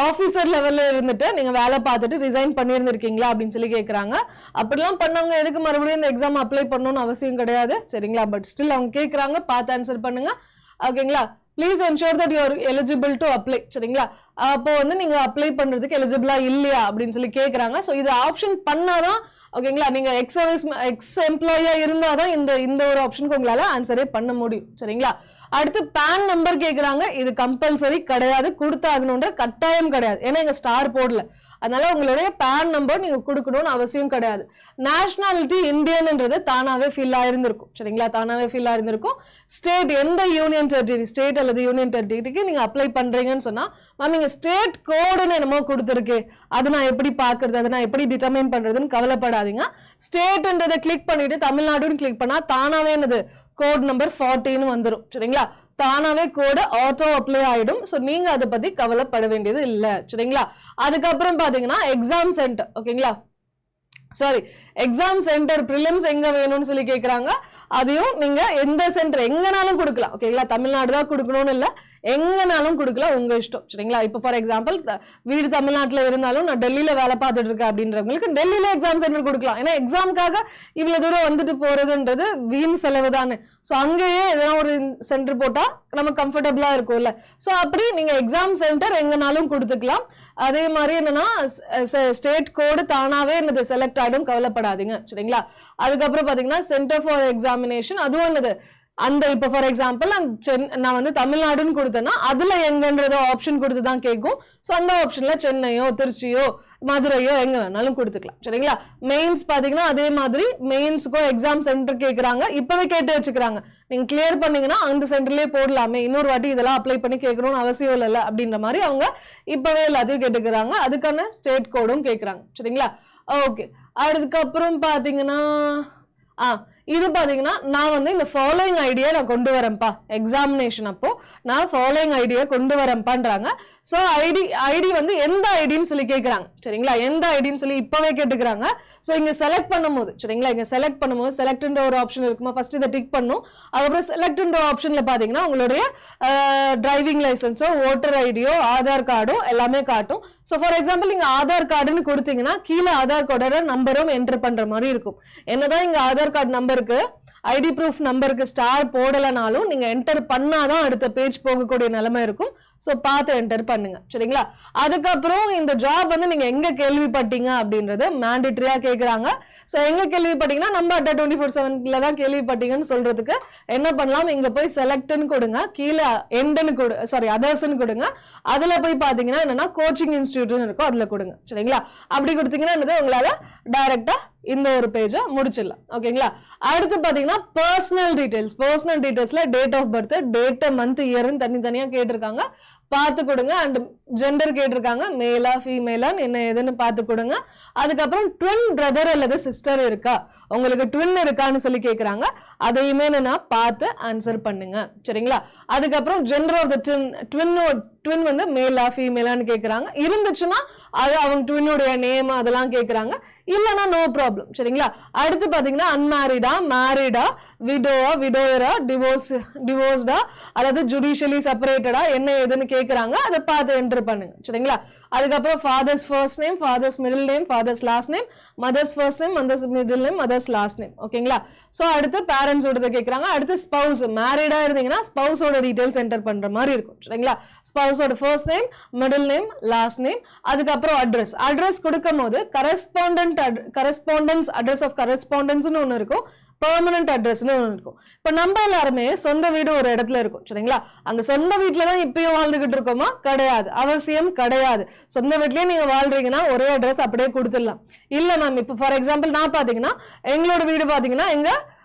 ஆபீசர் லெவல்ல இருந்துட்டு நீங்க வேலை பார்த்துட்டு ரிசைன் பண்ணியிருந்திருக்கீங்களா அப்படின்னு சொல்லி கேட்கறாங்க. அப்படிலாம் பண்ணவங்க எதுக்கு மறுபடியும் இந்த எக்ஸாம் அப்ளை பண்ணணும்னு அவசியம் கிடையாது. சரிங்களா? பட் ஸ்டில் அவங்க கேட்கறாங்க, பார்த்து ஆன்சர் பண்ணுங்க. ஓகேங்களா? Please ensure that you are eligible to apply. சரிங்களா? அப்போ வந்து நீங்க அப்ளை பண்றதுக்கு எலிஜிபிளா இல்லையா அப்படின்னு சொல்லி கேட்கறாங்க. ஸோ இது ஆப்ஷன் பண்ணாதான் ஓகேங்களா, நீங்க எக்ஸ் எம்ப்ளாயியா இருந்தாதான் இந்த ஒரு ஆப்ஷனுக்கு உங்களால ஆன்சரே பண்ண முடியும். சரிங்களா? அடுத்து பேன் நம்பர் கேட்கறாங்க. இது கம்பல்சரி கிடையாது, கொடுத்தாகணுன்ற கட்டாயம் கிடையாது. ஏன்னா இங்க ஸ்டார் போடல, அதனால உங்களுடைய பேன் நம்பர் நீங்க கொடுக்கணும்னு அவசியம் கிடையாது. நேஷனாலிட்டி இந்தியன்ன்றது தானாவே ஃபில் ஆயிருந்திருக்கும். சரிங்களா? தானாவே ஃபில் ஆயிருந்திருக்கும். ஸ்டேட், எந்த யூனியன் டெரிட்டரி, ஸ்டேட் அல்லது யூனியன் டெரிட்டரிக்கு நீங்க அப்ளை பண்றீங்கன்னு சொன்னா, மேம் நீங்க ஸ்டேட் கோடுன்னு என்னமோ கொடுத்துருக்கு, அது நான் எப்படி பாக்குறது, அதை நான் எப்படி டிட்டர்மைன் பண்றதுன்னு கவலைப்படாதீங்க. ஸ்டேட்ன்றதை கிளிக் பண்ணிட்டு தமிழ்நாடுன்னு கிளிக் பண்ணா தானாவே என்னது கோட் நம்பர் 40 வந்துடும். சரிங்களா? தானாவே கோடு ஆட்டோ அப்ளை ஆயிடும். சோ நீங்க அதை பத்தி கவலைப்பட வேண்டியது இல்ல. சரிங்களா? அதுக்கப்புறம் பாத்தீங்கன்னா எக்ஸாம் சென்டர், ஓகேங்களா, சாரி எக்ஸாம் சென்டர் பிரிலிம்ஸ் எங்க வேணும்னு சொல்லி கேக்குறாங்க. அதையும் நீங்க எந்த சென்டர் எங்கனாலும் கொடுக்கலாம். ஓகேங்களா? தமிழ்நாடு தான் கொடுக்கணும்னு இல்ல, எங்கனாலும் கொடுக்கலாம், உங்க இஷ்டம். சரிங்களா? இப்போ ஃபார் எக்ஸாம்பிள் வீடு தமிழ்நாட்டுல இருந்தாலும் நான் டெல்லியில வேலை பார்த்துட்டு இருக்கேன் அப்படின்றவங்களுக்கு டெல்லியில எக்ஸாம் சென்டர் கொடுக்கலாம். ஏன்னா எக்ஸாமுக்காக இவ்வளவு தூரம் வந்துட்டு போறதுன்றது வீண் செலவு தானே. ஸோ அங்கேயே எதனா ஒரு சென்டர் போட்டா நம்ம கம்ஃபர்டபுளா இருக்கும்ல. ஸோ அப்படி நீங்க எக்ஸாம் சென்டர் எங்கனாலும் கொடுத்துக்கலாம். அதே மாதிரி என்னன்னா ஸ்டேட் கோடு தானாவே என்னது செலக்ட் ஆயிடும், கவலைப்படாதீங்க. சரிங்களா? அதுக்கப்புறம் பாத்தீங்கன்னா சென்டர் ஃபார் எக்ஸாமினேஷன், அதுவும் என்னது அந்த இப்போ ஃபார் எக்ஸாம்பிள் நான் வந்து தமிழ்நாடுன்னு கொடுத்தேன்னா அதுல எங்கன்றத ஆப்ஷன் கொடுத்துதான் கேட்கும். ஸோ அந்த ஆப்ஷன்ல சென்னையோ திருச்சியோ மதுரையோ எங்க வேணாலும் கொடுத்துக்கலாம். சரிங்களா? மெயின்ஸ் பாத்தீங்கன்னா அதே மாதிரி மெயின்ஸுக்கோ எக்ஸாம் சென்டர் கேட்கறாங்க, இப்பவே கேட்டு வச்சுக்கிறாங்க. நீங்க கிளியர் பண்ணீங்கன்னா அந்த சென்டர்லயே போடலாமே, இன்னொரு வாட்டி இதெல்லாம் அப்ளை பண்ணி கேட்கணும்னு அவசியம் இல்ல அப்படின்ற மாதிரி அவங்க இப்பவே எல்லாத்தையும் கேட்டுக்கிறாங்க. அதுக்கான ஸ்டேட் கோடும் கேட்கறாங்க. சரிங்களா? ஓகே. அதுக்கப்புறம் பாத்தீங்கன்னா இது பாத்தீங்கன்னா நான் வந்து இந்த ஃபாலோயிங் ஐடியா நான் கொண்டு வரேன்ப்பா, எக்ஸாமினேஷன் அப்போ நான் ஃபாலோயிங் ஐடியா கொண்டு வரேன்பான்றாங்க. ஸோ ஐடி வந்து எந்த ஐடின்னு சொல்லி கேட்கறாங்க. சரிங்களா? எந்த ஐடின்னு சொல்லி இப்பவே கேட்டுக்கிறாங்க. ஸோ இங்க செலக்ட் பண்ணும்போது, சரிங்களா, இங்க செலக்ட் பண்ணும்போது செலக்ட்ன்ற ஒரு ஆப்ஷன் இருக்குமா, ஃபர்ஸ்ட் இதை டிக் பண்ணும். அதுக்கப்புறம் செலக்ட்ன்ற ஆப்ஷன்ல பாத்தீங்கன்னா உங்களுடைய டிரைவிங் லைசன்ஸோ ஓட்டர் ஐடியோ ஆதார் கார்டோ எல்லாமே காட்டும். ஸோ ஃபார் எக்ஸாம்பிள் நீங்க ஆதார் கார்டுன்னு கொடுத்தீங்கன்னா கீழே ஆதார் கார்டோட நம்பரும் என்டர் பண்ற மாதிரி இருக்கும். என்னதான் இங்க ஆதார் கார்டு நம்பருக்கு ஐடி ப்ரூஃப் நம்பருக்கு ஸ்டார் போடலனாலும் நீங்க என்டர் பண்ணாதான் அடுத்த பேஜ் போகக்கூடிய நிலைமை இருக்கும். ஸோ பார்த்து என்டர் பண்ணுங்க. சரிங்களா? அதுக்கப்புறம் இந்த ஜாப் வந்து நீங்க எங்க கேள்விப்பட்டீங்க அப்படின்றது மேண்டேட்டரியா கேட்கறாங்க. ஸோ எங்க கேள்விப்பட்டீங்கன்னா நம்ம அட்டா 24/7 தான் கேள்விப்பட்டீங்கன்னு சொல்றதுக்கு என்ன பண்ணலாம், இங்க போய் செலக்ட்னு கொடுங்க, கீழே எண்டுன்னு கொடு, சாரி அதர்ஸ்ன்னு கொடுங்க. அதுல போய் பாத்தீங்கன்னா என்னன்னா கோச்சிங் இன்ஸ்டிடியூட்னு இருக்கும், அதுல கொடுங்க. சரிங்களா? அப்படி கொடுத்தீங்கன்னா என்னது உங்களால டைரக்டா இந்த ஒரு பேஜை முடிச்சிடலாம். ஓகேங்களா? அடுத்து பாத்தீங்கன்னா பர்சனல் டீடைல்ஸ்ல date of birth, date, month, இயர்னு தனித்தனியா கேட்டிருக்காங்க, பார்த்து கொடுங்க. அண்ட் ஜெண்டர் கேட்டிருக்காங்க, மேலா ஃபீமேலான்னு என்ன ஏதுன்னு பார்த்து கொடுங்க. அதுக்கப்புறம் ட்வின் பிரதர் அல்லது சிஸ்டர் இருக்கா, உங்களுக்கு ட்வின் இருக்கான்னு சொல்லி கேட்கறாங்க, அதையுமே நான் பார்த்து ஆன்சர் பண்ணுங்க. சரிங்களா? அதுக்கப்புறம் ஜெண்டர் ஆஃப் த ட்வின் வந்து மேலா ஃபீமேலான்னு கேட்கறாங்க. இருந்துச்சுன்னா அது அவங்க ட்வின்னுடைய நேம் அதெல்லாம் கேட்கறாங்க, இல்லைன்னா நோ ப்ராப்ளம். சரிங்களா? அடுத்து பாத்தீங்கன்னா அன்மேரிடா, மேரிடா, விடோயரா, டிவோர்ஸ்டா அல்லது ஜுடிஷியலி செப்பரேட்டடா என்ன ஏதுன்னு கேட்கறாங்க, அதை பார்த்து என்டர் பண்ணுங்க. சரிங்களா? அதுக்கப்புறம் father's first name, father's middle name, father's last name, mother's first name, mother's middle name, mother's last name. ஓகேங்களா? ஸோ அடுத்து பேரண்ட்ஸ் ஓட கேட்கறாங்க. அடுத்து ஸ்பவுஸ், மேரிடா இருந்தீங்கன்னா ஸ்பவுஸோட டீடைல்ஸ் என்டர் பண்ற மாதிரி இருக்கும். சரிங்களா? ஸ்பவுஸோட first name, middle name, last name. அதுக்கப்புறம் அட்ரஸ் கொடுக்கும் போது கரஸ்பாண்டன்ஸ் அட்ரஸ் ஆஃப் கரஸ்பாண்டன்ஸ்னு ஒன்று இருக்கும், பெர்மனன்ட் அட்ரஸ்னு ஒன்று இருக்கும். இப்போ நம்ம எல்லாருமே சொந்த வீடு ஒரு இடத்துல இருக்கும். சரிங்களா? அந்த சொந்த வீட்டுல தான் இப்பயும் வாழ்ந்துகிட்டு இருக்கோமா? கிடையாது, அவசியம் கிடையாது. சொந்த வீட்லயே நீங்க வாழ்றீங்கன்னா ஒரே அட்ரஸ் அப்படியே கொடுத்துடலாம். இல்ல மேம், இப்போ ஃபார் எக்ஸாம்பிள் நான் பாத்தீங்கன்னா எங்களோட வீடு பாத்தீங்கன்னா எங்க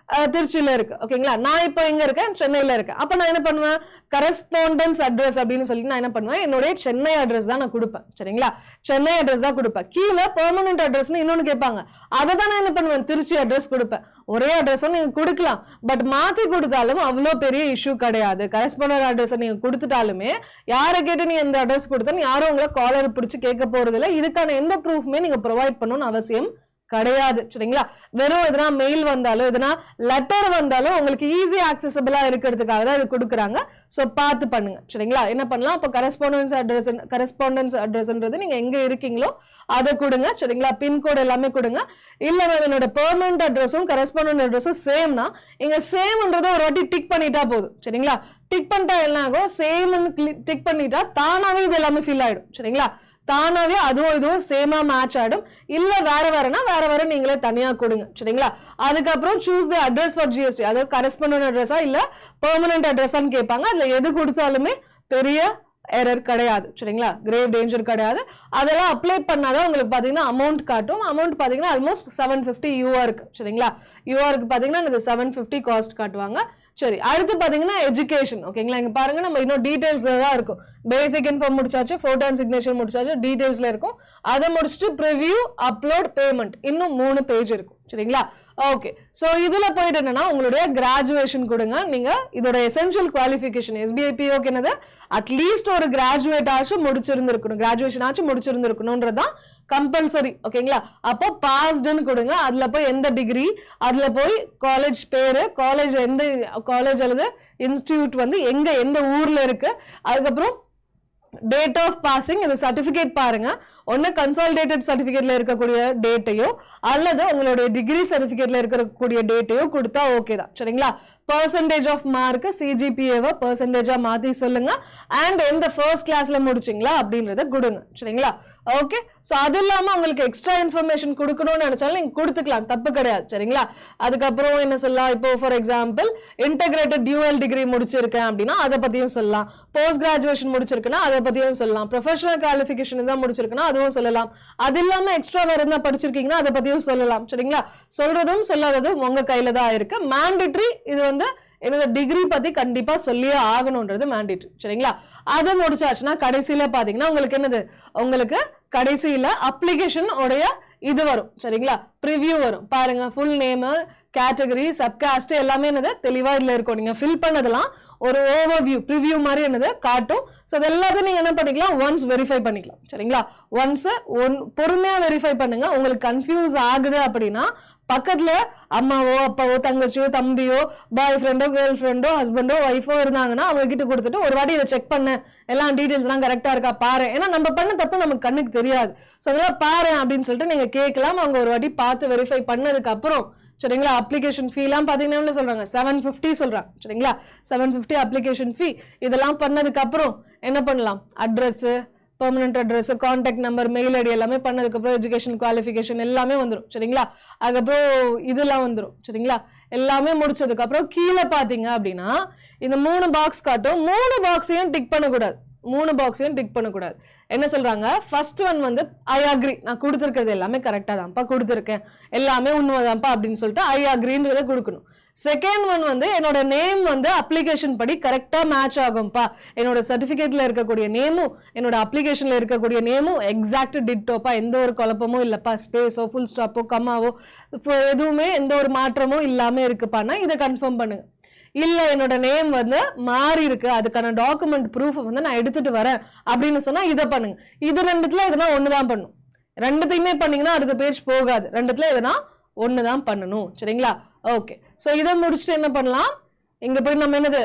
திருச்சியில இருக்கு. ஓகேங்களா? நான் இப்போ எங்க இருக்கேன், சென்னையில இருக்கேன். அப்ப நான் என்ன பண்ணுவேன், கரஸ்பாண்டன்ஸ் அட்ரஸ் அப்படின்னு சொல்லி நான் என்ன பண்ணுவேன், என்னுடைய சென்னை அட்ரஸ் தான் நான் கொடுப்பேன். சரிங்களா? சென்னை அட்ரஸ் தான் கொடுப்பேன். கீழே பெர்மனன்ட் அட்ரஸ்னு இன்னொன்னு கேட்பாங்க, அதை தான் நான் என்ன பண்ணுவேன், திருச்சி அட்ரஸ் கொடுப்பேன். ஒரே அட்ரஸ் நீங்க கொடுக்கலாம், பட் மாத்தி கொடுத்தாலும் அவ்வளோ பெரிய இஷ்யூ கிடையாது. கரஸ்பாண்டன்ட் அட்ரஸ் நீங்க கொடுத்துட்டாலுமே யாரை கேட்டு நீங்க எந்த அட்ரஸ் கொடுத்தாலும் யாரும் உங்களை காலர் பிடிச்சி கேட்க போறது இல்லை. இதுக்கான எந்த ப்ரூஃப்மே நீங்க ப்ரொவைட் பண்ணணும்னு அவசியம் கிடையாது சரிங்களா. வெறும் எதனா மெயில் வந்தாலும் எதனா லெட்டர் வந்தாலும் உங்களுக்கு ஈஸி ஆக்சசபிளா இருக்கிறதுக்காக தான் இது கொடுக்குறாங்க. ஸோ பார்த்து பண்ணுங்க சரிங்களா. என்ன பண்ணலாம், இப்போ கரஸ்பாண்டன்ஸ் அட்ரஸ்ன்றது நீங்க எங்க இருக்கீங்களோ அதை கொடுங்க சரிங்களா. பின்கோடு எல்லாமே கொடுங்க. இல்ல மேம் என்னோட பெர்மனன்ட் அட்ரஸும் கரஸ்பாண்டன்ட் அட்ரஸும் சேம்னா இங்க சேம்ன்றதை ஒரு வாட்டி டிக் பண்ணிட்டா போதும் சரிங்களா. டிக் பண்ணிட்டா என்ன ஆகும், சேம்னு டிக் பண்ணிட்டா தானாவே இது எல்லாமே ஃபில் ஆயிடும் சரிங்களா. தானாவே அதுவும் இதுவும் சேமா மேட்ச் ஆயிடும். இல்ல வேற வேற நீங்களே தனியா கொடுங்க சரிங்களா. அதுக்கப்புறம் choose the address for GST, அதாவது கரஸ்பாண்டன்ட் அட்ரஸா இல்ல பெர்மனன்ட் அட்ரஸான்னு கேட்பாங்க. அதுல எது கொடுத்தாலுமே பெரிய எரர் கிடையாது சரிங்களா, கிரேவ் டேஞ்சர் கிடையாது. அதெல்லாம் அப்ளை பண்ணாதான் உங்களுக்கு பாத்தீங்கன்னா அமௌண்ட் காட்டும். அமௌண்ட் பாத்தீங்கன்னா ஆல்மோஸ்ட் 750 யூஆருக்கு சரிங்களா. யூஆருக்கு பாத்தீங்கன்னா எனக்கு 750 காஸ்ட் காட்டுவாங்க. சரி, அடுத்து பாத்தீங்கன்னா எஜுகேஷன் ஓகேங்களா. இங்க பாருங்க நம்ம இன்னும் டீடைல்ஸ்ல தான் இருக்கும். பேசிக் இன்ஃபார்ம் முடிச்சாச்சு, போட்டோ அண்ட் சிக்னேச்சர் முடிச்சாச்சு, டீடைல்ஸ்ல இருக்கும். அதை முடிச்சுட்டு ப்ரிவ்யூ, அப்லோட், பேமெண்ட் இன்னும் 3 பேஜ் இருக்கும் சரிங்களா. ஓகே, சோ இதுல போயிட்டு என்னன்னா உங்களுடைய கிராஜுவேஷன் கொடுங்க. நீங்க இதோட எசென்ஷியல் குவாலிஃபிகேஷன் SBIPOக்கு என்னது, அட்லீஸ்ட் ஒரு கிராஜுவேட் ஆச்சும் முடிச்சிருந்திருக்கணும், கிராஜுவேஷன் ஆச்சும் முடிச்சிருந்திருக்கணும்ன்றதான் கம்பல்சரி ஓகேங்களா. அப்போ பாஸ்டுன்னு கொடுங்க. அதுல போய் எந்த டிகிரி, அதுல போய் காலேஜ் பேரு, காலேஜ் எந்த காலேஜ் அல்லது இன்ஸ்டிடியூட் வந்து எங்க எந்த ஊர்ல இருக்கு, அதுக்கப்புறம் டேட் ஆஃப் பாசிங், இந்த சர்டிபிகேட் பாருங்க. ஒன்னு கன்சாலிடேட்டட் சர்டிபிகேட்ல இருக்கக்கூடிய டேட்டையோ அல்லது உங்களுடைய டிகிரி சர்டிபிகேட்ல இருக்கக்கூடிய டேட்டையோ கொடுத்தா ஓகே தான் சரிங்களா. பெர்சன்டேஜ் ஆஃப் மார்க் சிஜிபிஏவை பெர்சன்டேஜா மாத்தி சொல்லுங்க. அண்ட் எந்த ஃபர்ஸ்ட் கிளாஸ்ல முடிச்சிங்களா அப்படின்றத கொடுங்க சரிங்களா. ஓகே, சோ அது இல்லாம உங்களுக்கு எக்ஸ்ட்ரா இன்ஃபர்மேஷன் கொடுக்கணும்னு நினைச்சாலும் நீங்க கொடுத்துக்கலாம், தப்பு கிடையாது சரிங்களா. அதுக்கப்புறம் என்ன சொல்லலாம், இப்போ for example integrated dual degree முடிச்சிருக்கேன் அப்படின்னா அதை பத்தியும் சொல்லலாம். போஸ்ட் கிராஜுவேஷன் முடிச்சிருக்குன்னா அதை பத்தியும் சொல்லலாம். ப்ரொஃபஷனல் குவாலிஃபிகேஷன் தான் முடிச்சிருக்குன்னா அதுவும் சொல்லலாம். அது இல்லாம எக்ஸ்ட்ரா வேற என்ன படிச்சிருக்கீங்கன்னா அதை பத்தியும் சொல்லலாம் சரிங்களா. சொல்றதும் சொல்லாததும் உங்க கையில தான் இருக்கு. மேண்டேட்டரி இது வந்து என்னோட டிகிரி பத்தி கண்டிப்பா சொல்லியே ஆகணும்ன்றது மேண்டேட்டரி சரிங்களா. அதை முடிச்சாச்சுன்னா கடைசியில பாத்தீங்கன்னா உங்களுக்கு என்னது, உங்களுக்கு கடைசியில அப்ளிகேஷன் உடைய இது வரும் சரிங்களா. ப்ரிவ்யூ வரும் பாருங்க. ஃபுல் நேம், கேட்டகரி, சப்காஸ்ட் எல்லாமே என்னது தெளிவா இதுல இருக்கும். நீங்க ஃபில் பண்ணதெல்லாம் ஒரு ஓவர்வியூ ப்ரிவ்யூ மாதிரி என்னது காட்டும். ஸோ அது எல்லாத்தையும் நீங்க என்ன பண்ணிக்கலாம், ஒன்ஸ் வெரிஃபை பண்ணிக்கலாம் சரிங்களா. ஒன்ஸ் பொறுமையா வெரிஃபை பண்ணுங்க. உங்களுக்கு கன்ஃபியூஸ் ஆகுது அப்படின்னா பக்கத்துல அம்மாவோ அப்பாவோ தங்கச்சியோ தம்பியோ பாய் ஃப்ரெண்டோ கேர்ள் ஃப்ரெண்டோ ஹஸ்பண்டோ ஒய்ஃபோ இருந்தாங்கன்னா அவங்க கிட்ட கொடுத்துட்டு ஒரு வாட்டி இதை செக் பண்ண, எல்லாம் டீடைல்ஸ் எல்லாம் கரெக்டா இருக்கா பாரு. ஏன்னா நம்ம பண்ண தப்பு நமக்கு கண்ணுக்கு தெரியாது. ஸோ அதெல்லாம் பாரு அப்படின்னு சொல்லிட்டு நீங்க கேட்கலாம். அவங்க ஒரு வாட்டி பார்த்து வெரிஃபை பண்ணதுக்கு அப்புறம் சரிங்களா. அப்ளிகேஷன் ஃபீ எல்லாம் பாத்தீங்கன்னா சொல்றாங்க 750 சொல்றாங்க சரிங்களா. 750 அப்ளிகேஷன் ஃபீ. இதெல்லாம் பண்ணதுக்கு அப்புறம் என்ன பண்ணலாம், address, permanent address, contact number, mail ID எல்லாமே பண்ணதுக்கு அப்புறம் எஜுகேஷன் குவாலிஃபிகேஷன் எல்லாமே வந்துடும் சரிங்களா. அதுக்கப்புறம் இதெல்லாம் வந்துடும் சரிங்களா. எல்லாமே முடிச்சதுக்கு அப்புறம் கீழே பாத்தீங்க அப்படின்னா இந்த 3 பாக்ஸ் காட்டும். 3 பாக்ஸையும் டிக் பண்ணக்கூடாது. 3 பாக்ஸையும் டிக் பண்ணக்கூடாது. என்ன சொல்றாங்க, ஃபர்ஸ்ட் ஒன் வந்து ஐ அக்ரி, நான் கொடுத்துருக்கிறது எல்லாமே கரெக்டா தான்ப்பா கொடுத்துருக்கேன், எல்லாமே உண்மைதான்ப்பா அப்படின்னு சொல்லிட்டு ஐ அக்ரின்றதை கொடுக்கணும். செகண்ட் ஒன் வந்து என்னோட நேம் வந்து அப்ளிகேஷன் படி கரெக்டா மேட்ச் ஆகும்பா, என்னோட சர்டிபிகேட்ல இருக்கக்கூடிய நேமும் என்னோட அப்ளிகேஷன்ல இருக்கக்கூடிய நேமும் எக்ஸாக்ட் டிட்டோப்பா, எந்த ஒரு குழப்பமும் இல்லப்பா, ஸ்பேஸோ ஃபுல் ஸ்டாப்போ கம்மாவோ எதுவுமே எந்த ஒரு மாற்றமும் இல்லாம இருக்குப்பான்னா இதை கன்ஃபார்ம் பண்ணுங்க. இல்ல என்னோட நேம் வந்து மாறி இருக்கு, அதுக்கான டாக்குமெண்ட் ப்ரூஃப் வந்து நான் எடுத்துட்டு வரேன் அப்படின்னு சொன்னா இதை பண்ணுங்க. இது ரெண்டுத்துல எதுனா ஒண்ணுதான் பண்ணும். ரெண்டுத்தையுமே பண்ணீங்கன்னா அடுத்த பேஜ் போகாது. ரெண்டுத்துல எதுனா ஒண்ணுதான் பண்ணணும் சரிங்களா. ஓகே, சோ இதை முடிச்சுட்டு என்ன பண்ணலாம், இங்க போய் நம்ம என்னது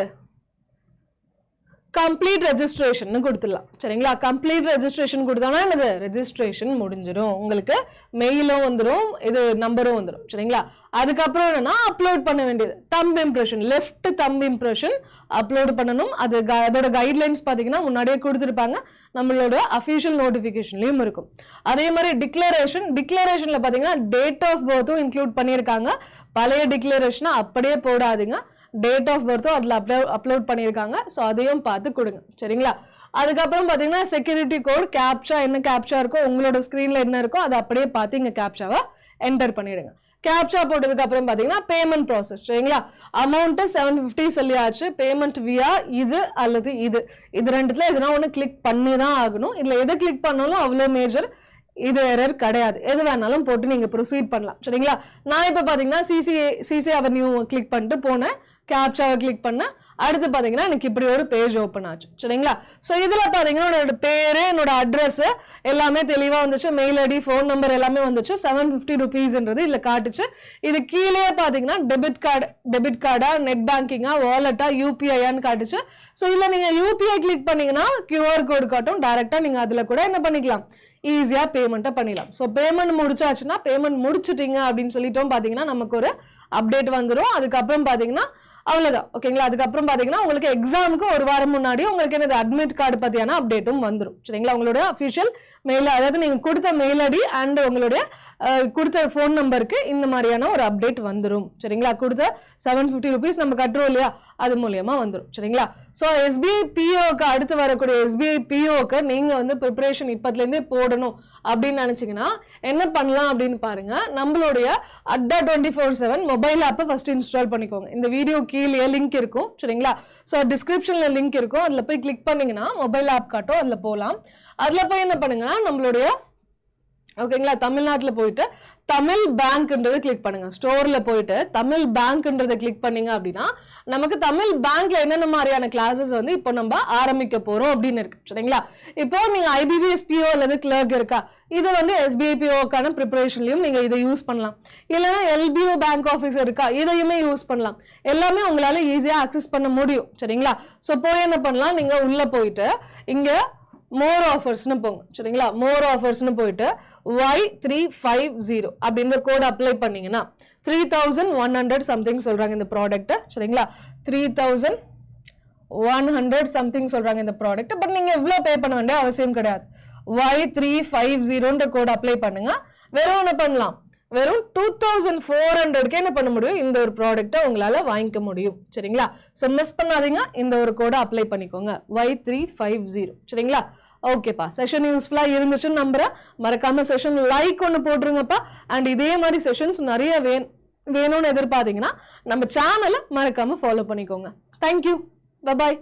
கம்ப்ளீட் ரெஜிஸ்ட்ரேஷன் கொடுத்துடலாம் சரிங்களா. கம்ப்ளீட் ரெஜிஸ்ட்ரேஷன் கொடுத்தோம்னா என்னது, ரெஜிஸ்ட்ரேஷன் முடிஞ்சிடும். உங்களுக்கு மெயிலும் வந்துடும், இது நம்பரும் வந்துடும் சரிங்களா. அதுக்கப்புறம் என்னன்னா அப்லோட் பண்ண வேண்டியது thumb impression, left thumb impression upload பண்ணணும். அது அதோட கைட்லைன்ஸ் பாத்தீங்கன்னா முன்னாடியே கொடுத்துருப்பாங்க, நம்மளோட அஃபிஷியல் நோட்டிபிகேஷன்லயும் இருக்கும். அதே மாதிரி டிக்ளரேஷன்ல பாத்தீங்கன்னா டேட் ஆஃப் பர்த்தும் இன்க்ளூட் பண்ணியிருக்காங்க. பழைய டிக்ளரேஷனை அப்படியே போடாதீங்க, டேட் ஆஃப் பர்த்தும் அதுல அப்லோட் பண்ணியிருக்காங்க. ஸோ அதையும் பார்த்து கொடுங்க சரிங்களா. அதுக்கப்புறம் பாத்தீங்கன்னா செக்யூரிட்டி கோட், கேப்சா, என்ன கேப்சா இருக்கோ உங்களோட ஸ்கிரீன்ல என்ன இருக்கோ அதை அப்படியே பார்த்து இங்க கேப்சாவை என்டர் பண்ணிடுங்க. கேப்சா போட்டதுக்கு அப்புறம் பாத்தீங்கன்னா பேமெண்ட் ப்ராசஸ் சரிங்களா. அமௌண்ட் 750 சொல்லியாச்சு. பேமெண்ட் வியா இது அல்லது இது ரெண்டுத்துல எதுனா ஒண்ணு கிளிக் பண்ணி தான் ஆகணும். இதுல எது கிளிக் பண்ணாலும் அவ்வளோ மேஜர் இது எரர் கிடையாது. எது வேணாலும் போட்டு நீங்க ப்ரொசீட் பண்ணலாம் சரிங்களா. நான் இப்ப பாத்தீங்கன்னா சிசி அவென்யூ கிளிக் பண்ணிட்டு போனேன், கேப்சாவை கிளிக் பண்ண, அடுத்து பாத்தீங்கன்னா எனக்கு இப்படி ஒரு பேஜ் ஓப்பன் ஆச்சு சரிங்களா. ஸோ இதுல பாத்தீங்கன்னா என்னோட பேரு என்னோட அட்ரஸ் எல்லாமே தெளிவா வந்துச்சு, மெயில் ஐடி ஃபோன் நம்பர் எல்லாமே வந்துச்சு. 750 rupeesன்றது இதுல காட்டுச்சு. இது கீழே பாத்தீங்கன்னா டெபிட் கார்டா, நெட் பேங்கிங்கா, வாலெட்டா, யூபிஐன்னு காட்டுச்சு. ஸோ இதுல நீங்க யூபிஐ கிளிக் பண்ணீங்கன்னா QR கோடு காட்டும். டைரக்டா நீங்க அதுல கூட என்ன பண்ணிக்கலாம், ஈஸியா பேமெண்ட்டை பண்ணிடலாம். ஸோ பேமெண்ட் முடிச்சாச்சுன்னா பேமெண்ட் முடிச்சுட்டீங்க அப்படின்னு சொல்லிட்டோம் பாத்தீங்கன்னா நமக்கு ஒரு அப்டேட் வந்துடும். அதுக்கப்புறம் பாத்தீங்கன்னா அவ்வளவுதான் ஓகேங்களா. அதுக்கப்புறம் பாத்தீங்கன்னா உங்களுக்கு எக்ஸாமுக்கு ஒரு வாரம் முன்னாடி உங்களுக்கு என்னது அட்மிட் கார்டு பத்தியான அப்டேட்டும் வந்துடும் சரிங்களா. உங்களுடைய அஃபிஷியல் மெயில், அதாவது நீங்க கொடுத்த மெயில் ஐடி அண்ட் உங்களுடைய கொடுத்த ஃபோன் நம்பருக்கு இந்த மாதிரியான ஒரு அப்டேட் வந்துடும் சரிங்களா. கொடுத்த 750 rupees நம்ம கட்டுறோம் இல்லையா, அது மூலியமா வந்துடும் சரிங்களா. ஸோ SBI POக்கு அடுத்து வரக்கூடிய SBI POக்கு நீங்க வந்து ப்ரிப்பரேஷன் இப்பத்துல இருந்தே போடணும் அப்படின்னு நினைச்சீங்கன்னா என்ன பண்ணலாம் அப்படின்னு பாருங்க. நம்மளுடைய Adda 24/7 மொபைல் ஆப்பை ஃபர்ஸ்ட் இன்ஸ்டால் பண்ணிக்கோங்க. இந்த வீடியோ கீழே லிங்க் இருக்கும் சரிங்களா. ஸோ டிஸ்கிரிப்ஷன்ல லிங்க் இருக்கும், அதுல போய் கிளிக் பண்ணீங்கன்னா மொபைல் ஆப் காட்டும், அதுல போகலாம். அதுல போய் என்ன பண்ணுங்கன்னா நம்மளுடைய ஓகேங்களா தமிழ்நாட்டுல போயிட்டு தமிழ் பேங்க்ன்றது கிளிக் பண்ணுங்க. ஸ்டோர்ல போயிட்டு தமிழ் பேங்க்ன்றதை கிளிக் பண்ணீங்க அப்படின்னா நமக்கு தமிழ் பேங்க்ல என்னென்ன மாதிரியான கிளாஸஸ் வந்து இப்போ நம்ம ஆரம்பிக்க போறோம் அப்படின்னு இருக்கு சரிங்களா. இப்போ நீங்க IBPS PO அல்லது கிளர்க் இருக்கா, இது வந்து SBI POக்கான ப்ரிப்பரேஷன்லயும் நீங்க இதை யூஸ் பண்ணலாம். இல்லைன்னா LBO பேங்க் ஆஃபீஸ் இருக்கா, இதையுமே யூஸ் பண்ணலாம். எல்லாமே உங்களால ஈஸியா அக்சஸ் பண்ண முடியும் சரிங்களா. ஸோ போய் என்ன பண்ணலாம், நீங்க உள்ள போயிட்டு இங்க மோர் ஆஃபர்ஸ்னு போங்க சரிங்களா. மோர் ஆஃபர்ஸ்னு போயிட்டு Y350 அப்படின்ற கோட் அப்ளை பண்ணீங்கன்னா 3100 சம்திங் சொல்றாங்க இந்த ப்ராடக்ட் சரிங்களா. 3100 சம்திங் சொல்றாங்க இந்த ப்ராடக்ட். பட் நீங்க இவ்வளவு பே பண்ண வேண்டிய அவசியம் கிடையாது. Y350ன்ற கோட் அப்ளை பண்ணுங்க. வெறும் என்ன பண்ணலாம், வெறும் 2400க்கு என்ன பண்ண முடியும், இந்த ஒரு ப்ராடக்ட்டை உங்களால வாங்கிக்க முடியும் சரிங்களா. ஸோ மிஸ் பண்ணாதீங்க, இந்த ஒரு கோடை அப்ளை பண்ணிக்கோங்க Y350 சரிங்களா. ஓகேப்பா, செஷன் யூஸ்ஃபுல்லா இருந்துச்சுன்னு நம்புறேன். மறக்காம செஷன் லைக் ஒன்று போட்டுருங்கப்பா. அண்ட் இதே மாதிரி செஷன்ஸ் நிறைய வேணும்னு எதிர்பார்த்தீங்கன்னா நம்ம சேனலை மறக்காம ஃபாலோ பண்ணிக்கோங்க. Thank you, bye bye.